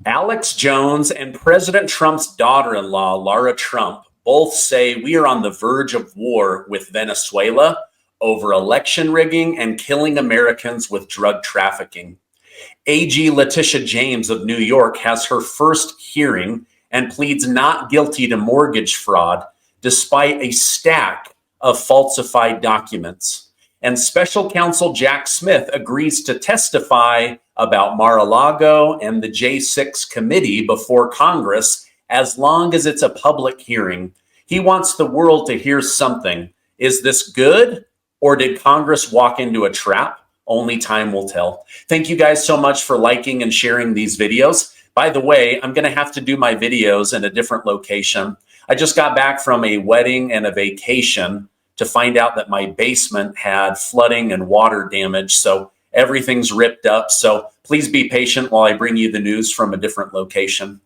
Alex Jones and President Trump's daughter-in-law, Lara Trump, both say we are on the verge of war with Venezuela over election rigging and killing Americans with drug trafficking. AG Leticia James of New York has her first hearing and pleads not guilty to mortgage fraud despite a stack of falsified documents. And Special Counsel Jack Smith agrees to testify about Mar-a-Lago and the J6 committee before Congress as long as it's a public hearing. He wants the world to hear something. Is this good, or did Congress walk into a trap? Only time will tell. Thank you guys so much for liking and sharing these videos. By the way, I'm going to have to do my videos in a different location. I just got back from a wedding and a vacation to find out that my basement had flooding and water damage. So everything's ripped up. So please be patient while I bring you the news from a different location.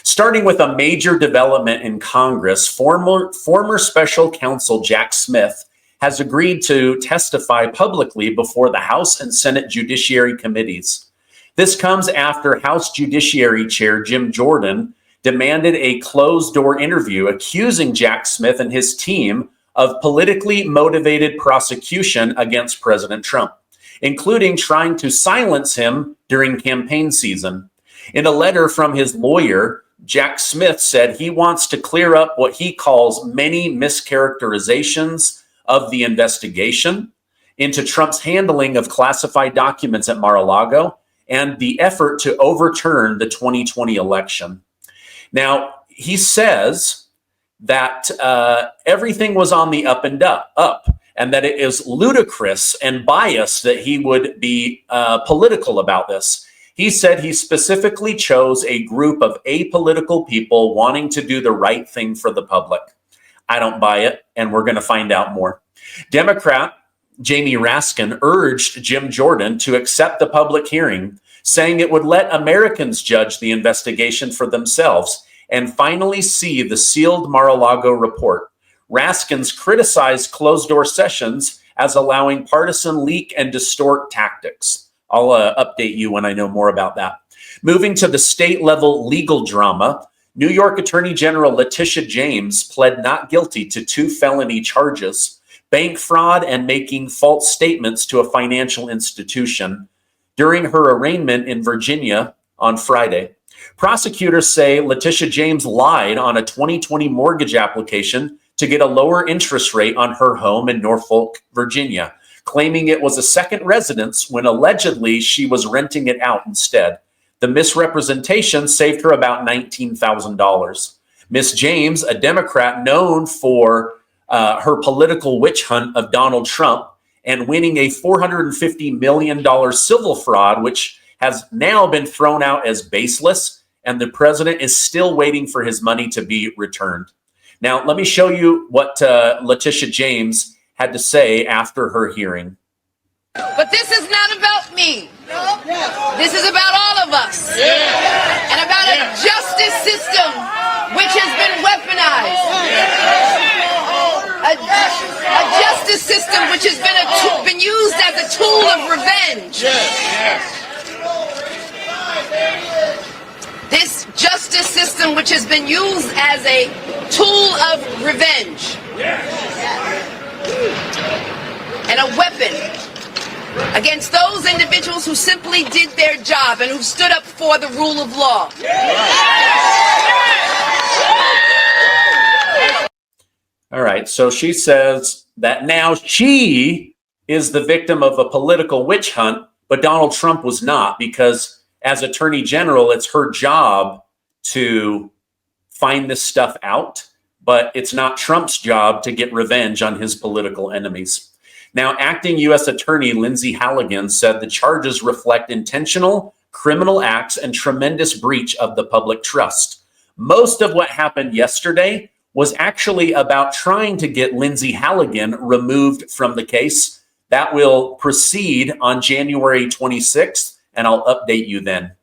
Starting with a major development in Congress, former Special Counsel Jack Smith has agreed to testify publicly before the House and Senate Judiciary Committees. This comes after House Judiciary Chair Jim Jordan demanded a closed-door interview accusing Jack Smith and his team of politically motivated prosecution against President Trump, including trying to silence him during campaign season. In a letter from his lawyer, Jack Smith said he wants to clear up what he calls many mischaracterizations of the investigation into Trump's handling of classified documents at Mar-a-Lago and the effort to overturn the 2020 election. Now, he says that everything was on the up and up, and that it is ludicrous and biased that he would be political about this. He said he specifically chose a group of apolitical people wanting to do the right thing for the public. I don't buy it, and we're going to find out more. Democrat Jamie Raskin urged Jim Jordan to accept the public hearing, saying it would let Americans judge the investigation for themselves and finally see the sealed Mar-a-Lago report. Raskins criticized closed-door sessions as allowing partisan leak and distort tactics. I'll update you when I know more about that. Moving to the state-level legal drama, New York Attorney General Leticia James pled not guilty to 2 felony charges: bank fraud and making false statements to a financial institution during her arraignment in Virginia on Friday. Prosecutors say Leticia James lied on a 2020 mortgage application to get a lower interest rate on her home in Norfolk, Virginia, claiming it was a second residence when allegedly she was renting it out instead. The misrepresentation saved her about $19,000. Miss James, a Democrat known for her political witch hunt of Donald Trump and winning a $450 million civil fraud, which has now been thrown out as baseless, and the president is still waiting for his money to be returned. Now, let me show you what Leticia James had to say after her hearing. But this is not about me. This is about all of us. And about a justice system which has been weaponized. A justice system which has been used as a tool of revenge. This justice system which has been used as a tool of revenge. And a weapon against those individuals who simply did their job and who stood up for the rule of law. All right, so she says that now she is the victim of a political witch hunt, but Donald Trump was not, because as Attorney General, it's her job to find this stuff out, but it's not Trump's job to get revenge on his political enemies. Now, acting U.S. Attorney Lindsay Halligan said the charges reflect intentional criminal acts and tremendous breach of the public trust. Most of what happened yesterday was actually about trying to get Lindsay Halligan removed from the case. That will proceed on January 26th, and I'll update you then.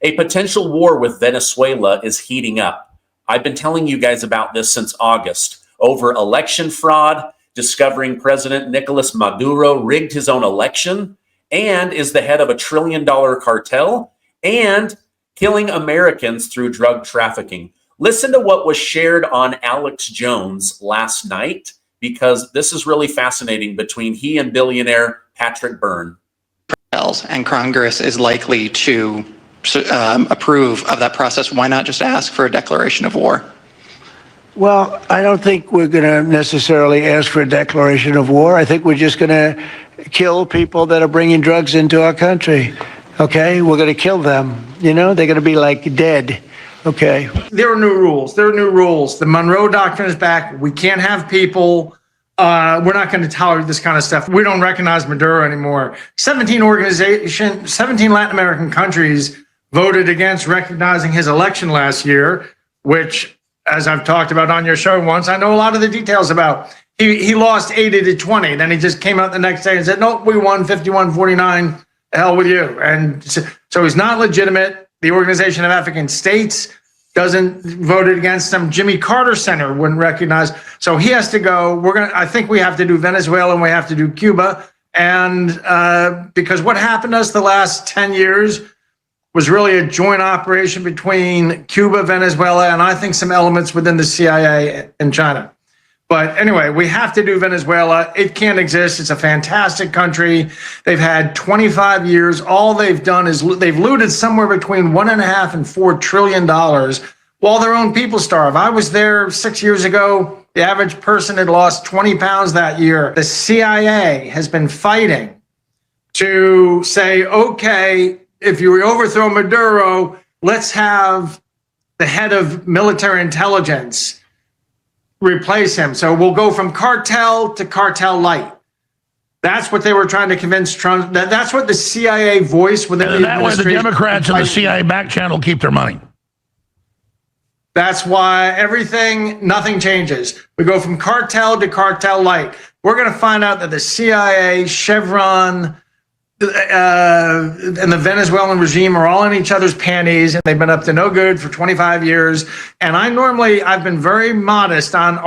A potential war with Venezuela is heating up. I've been telling you guys about this since August over election fraud, discovering President Nicolas Maduro rigged his own election and is the head of a $1 trillion cartel, and killing Americans through drug trafficking. Listen to what was shared on Alex Jones last night, because this is really fascinating between he and billionaire Patrick Byrne. And Congress is likely to approve of that process. Why not just ask for a declaration of war? Well, I don't think we're going to necessarily ask for a declaration of war. I think we're just going to kill people that are bringing drugs into our country. Okay? We're going to kill them. You know, they're going to be like dead. Okay. There are new rules. There are new rules. The Monroe Doctrine is back. We can't have people. We're not going to tolerate this kind of stuff. We don't recognize Maduro anymore. 17 Latin American countries voted against recognizing his election last year, which, as I've talked about on your show once, I know a lot of the details about. He lost 80-20. Then he just came out the next day and said, nope, we won 51-49. Hell with you. And so he's not legitimate. The Organization of African States voted against him. Jimmy Carter Center wouldn't recognize. So he has to go. I think we have to do Venezuela and we have to do Cuba. And because what happened to us the last 10 years was really a joint operation between Cuba, Venezuela, and I think some elements within the CIA and China. But anyway, we have to do Venezuela. It can't exist. It's a fantastic country. They've had 25 years. All they've done is they've looted somewhere between $1.5 and $4 trillion while their own people starve. I was there 6 years ago. The average person had lost 20 pounds that year. The CIA has been fighting to say, okay, if you overthrow Maduro, let's have the head of military intelligence replace him. So we'll go from cartel to cartel light. That's what they were trying to convince Trump. That's what the CIA voice within the that way the Democrats and the CIA back channel keep their money. That's why nothing changes. We go from cartel to cartel light. We're going to find out that the CIA, Chevron, and the Venezuelan regime are all in each other's panties, and they've been up to no good for 25 years. And I've been very modest on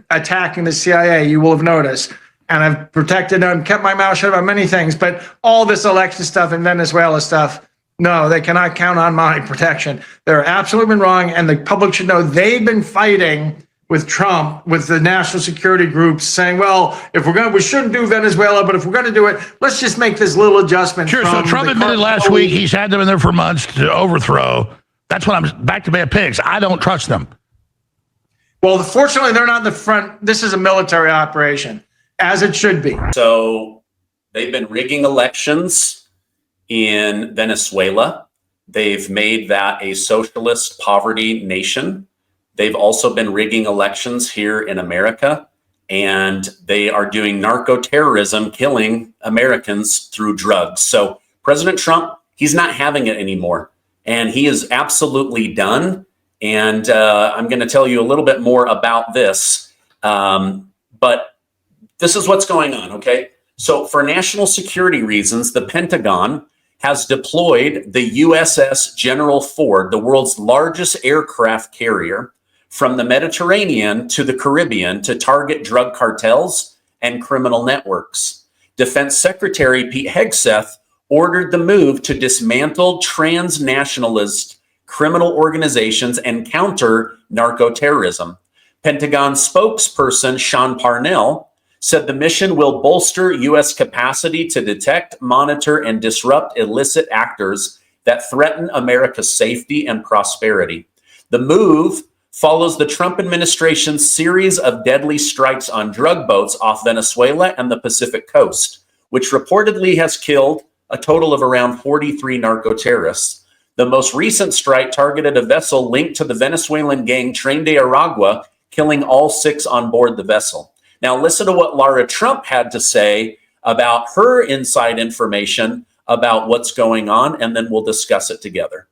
attacking the CIA, you will have noticed. And I've protected them, kept my mouth shut about many things. But all this election stuff and Venezuela stuff, no, they cannot count on my protection. They're absolutely been wrong, and the public should know they've been fighting with Trump, with the national security groups, saying, well, we shouldn't do Venezuela, but if we're going to do it, let's just make this little adjustment. Sure, so Trump admitted last week he's had them in there for months to overthrow. That's when I'm back to bad pigs. I don't trust them. Well, fortunately, they're not in the front. This is a military operation, as it should be. So they've been rigging elections in Venezuela. They've made that a socialist poverty nation. They've also been rigging elections here in America, and they are doing narco-terrorism, killing Americans through drugs. So President Trump, he's not having it anymore, and he is absolutely done. And I'm going to tell you a little bit more about this, but this is what's going on, okay? So for national security reasons, the Pentagon has deployed the USS General Ford, the world's largest aircraft carrier, from the Mediterranean to the Caribbean to target drug cartels and criminal networks. Defense Secretary Pete Hegseth ordered the move to dismantle transnationalist criminal organizations and counter narco-terrorism. Pentagon spokesperson Sean Parnell said the mission will bolster U.S. capacity to detect, monitor, and disrupt illicit actors that threaten America's safety and prosperity. The move follows the Trump administration's series of deadly strikes on drug boats off Venezuela and the Pacific coast, which reportedly has killed a total of around 43 narco-terrorists. The most recent strike targeted a vessel linked to the Venezuelan gang Tren de Aragua, killing all 6 on board the vessel. Now listen to what Lara Trump had to say about her inside information about what's going on, and then we'll discuss it together.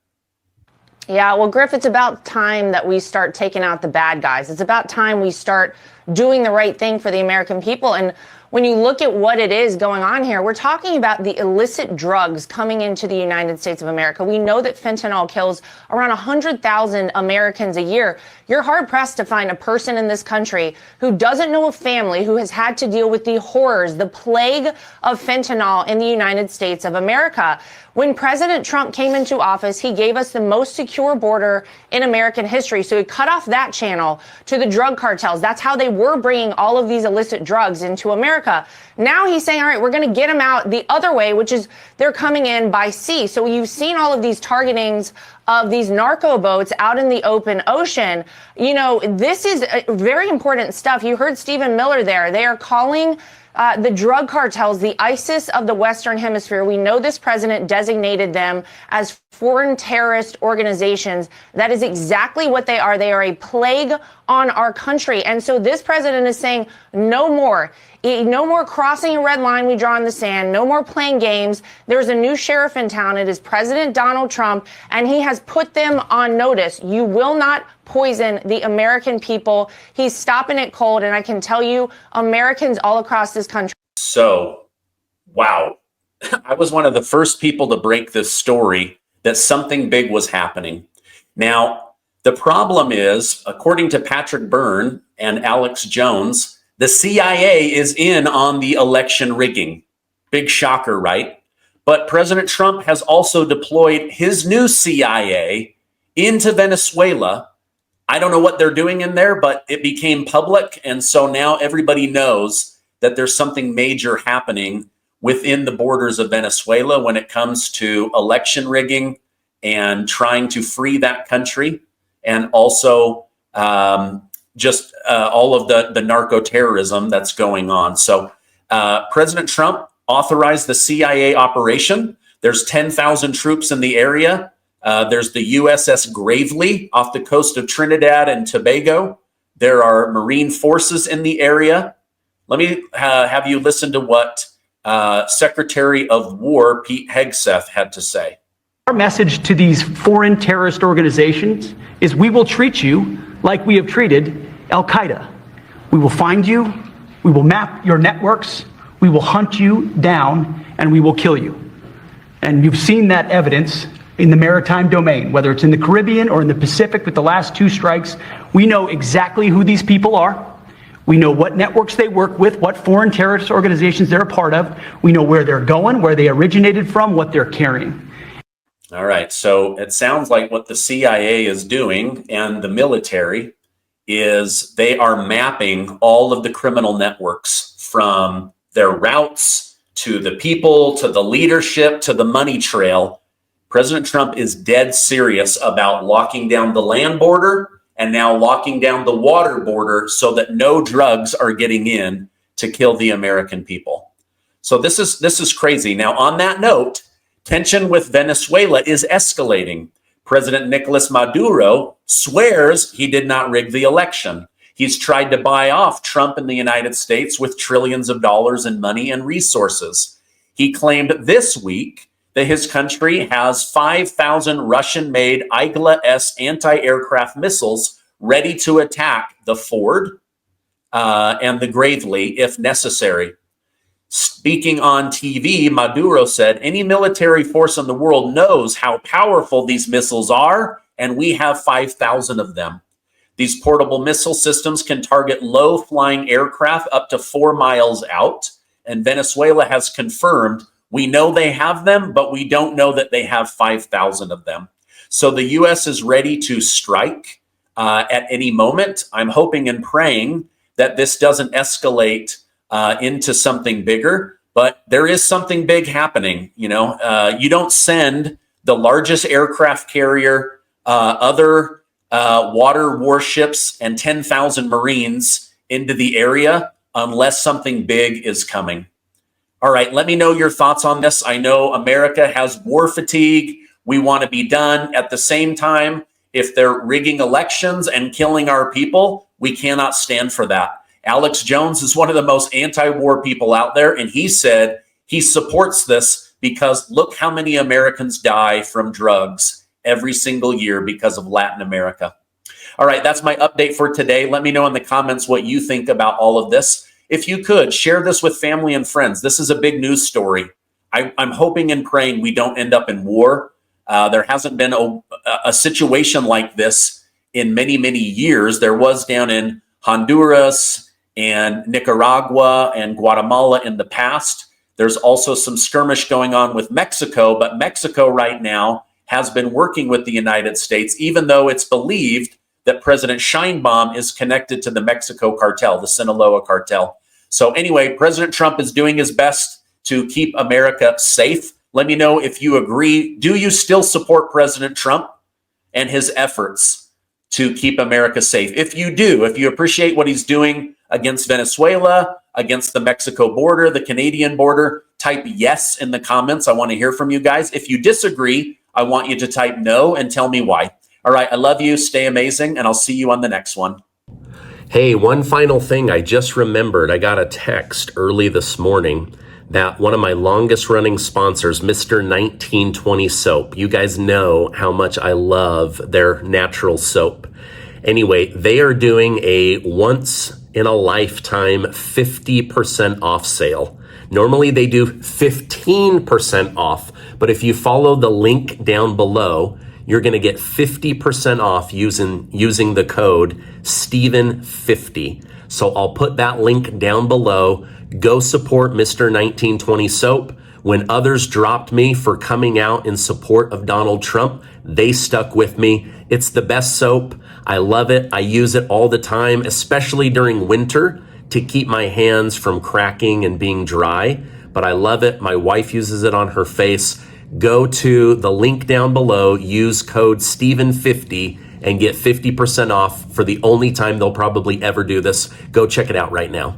Yeah, well, Griff, it's about time that we start taking out the bad guys. It's about time we start doing the right thing for the American people. And when you look at what it is going on here, we're talking about the illicit drugs coming into the United States of America. We know that fentanyl kills around 100,000 Americans a year. You're hard-pressed to find a person in this country who doesn't know a family who has had to deal with the horrors, the plague of fentanyl in the United States of America. When President Trump came into office, he gave us the most secure border in American history. So he cut off that channel to the drug cartels. That's how they were bringing all of these illicit drugs into America. Now he's saying, all right, we're going to get them out the other way, which is they're coming in by sea. So you've seen all of these targetings of these narco boats out in the open ocean. You know, this is very important stuff. You heard Stephen Miller there. They are calling the drug cartels the ISIS of the Western Hemisphere. We know this president designated them as foreign terrorist organizations. That is exactly what they are. They are a plague on our country. And so this president is saying no more. No more crossing a red line we draw in the sand. No more playing games. There's a new sheriff in town. It is President Donald Trump, and he has put them on notice. You will not poison the American people. He's stopping it cold, and I can tell you, Americans all across this country. So, wow. I was one of the first people to break this story that something big was happening. Now, the problem is, according to Patrick Byrne and Alex Jones, the CIA is in on the election rigging. Big shocker, right? But President Trump has also deployed his new CIA into Venezuela. I don't know what they're doing in there, but it became public. And so now everybody knows that there's something major happening within the borders of Venezuela when it comes to election rigging and trying to free that country, and also all of the narco terrorism that's going on. So President Trump authorized the CIA operation. There's 10,000 troops in the area. There's the USS Gravely off the coast of Trinidad and Tobago. There are Marine forces in the area. Let me have you listen to what Secretary of War Pete Hegseth had to say. Our message to these foreign terrorist organizations is we will treat you like we have treated Al-Qaeda. We will find you, we will map your networks, we will hunt you down, and we will kill you. And you've seen that evidence in the maritime domain, whether it's in the Caribbean or in the Pacific with the last two strikes. We know exactly who these people are. We know what networks they work with, what foreign terrorist organizations they're a part of. We know where they're going, where they originated from, what they're carrying. All right, so it sounds like what the CIA is doing and the military is they are mapping all of the criminal networks, from their routes to the people, to the leadership, to the money trail. President Trump is dead serious about locking down the land border and now locking down the water border so that no drugs are getting in to kill the American people. So this is crazy. Now, on that note, tension with Venezuela is escalating. President Nicolas Maduro swears he did not rig the election. He's tried to buy off Trump and the United States with trillions of dollars in money and resources. He claimed this week that his country has 5,000 Russian-made Igla-S anti-aircraft missiles ready to attack the Ford and the Gravely if necessary. Speaking on TV, Maduro said, any military force in the world knows how powerful these missiles are, and we have 5,000 of them. These portable missile systems can target low-flying aircraft up to 4 miles out, and Venezuela has confirmed, we know they have them, but we don't know that they have 5,000 of them. So the U.S. is ready to strike at any moment. I'm hoping and praying that this doesn't escalate into something bigger, but there is something big happening. You know, you don't send the largest aircraft carrier, other water warships, and 10,000 Marines into the area unless something big is coming. All right, let me know your thoughts on this. I know America has war fatigue. We want to be done. At the same time, if they're rigging elections and killing our people, we cannot stand for that. Alex Jones is one of the most anti-war people out there, and he said he supports this because look how many Americans die from drugs every single year because of Latin America. All right, that's my update for today. Let me know in the comments what you think about all of this. If you could, share this with family and friends. This is a big news story. I'm hoping and praying we don't end up in war. There hasn't been a situation like this in many, many years. There was down in Honduras and Nicaragua and Guatemala in the past. There's also some skirmish going on with Mexico, but Mexico right now has been working with the United States, even though it's believed that President Sheinbaum is connected to the Mexico cartel, the Sinaloa cartel. So anyway, President Trump is doing his best to keep America safe. Let me know if you agree. Do you still support President Trump and his efforts to keep America safe? If you do, if you appreciate what he's doing against Venezuela, against the Mexico border, the Canadian border, type yes in the comments. I want to hear from you guys. If you disagree, I want you to type no and tell me why. All right, I love you. Stay amazing, and I'll see you on the next one. Hey, one final thing I just remembered. I got a text early this morning that one of my longest running sponsors, Mr. 1920 Soap, you guys know how much I love their natural soap. Anyway, they are doing a once in a lifetime 50% off sale. Normally they do 15% off, but if you follow the link down below, you're going to get 50% off using the code Stephen50. So I'll put that link down below. Go support Mr. 1920 Soap. When others dropped me for coming out in support of Donald Trump, they stuck with me. It's the best soap. I love it. I use it all the time, especially during winter to keep my hands from cracking and being dry. But I love it. My wife uses it on her face. Go to the link down below, use code Stephen50 and get 50% off for the only time they'll probably ever do this. Go check it out right now.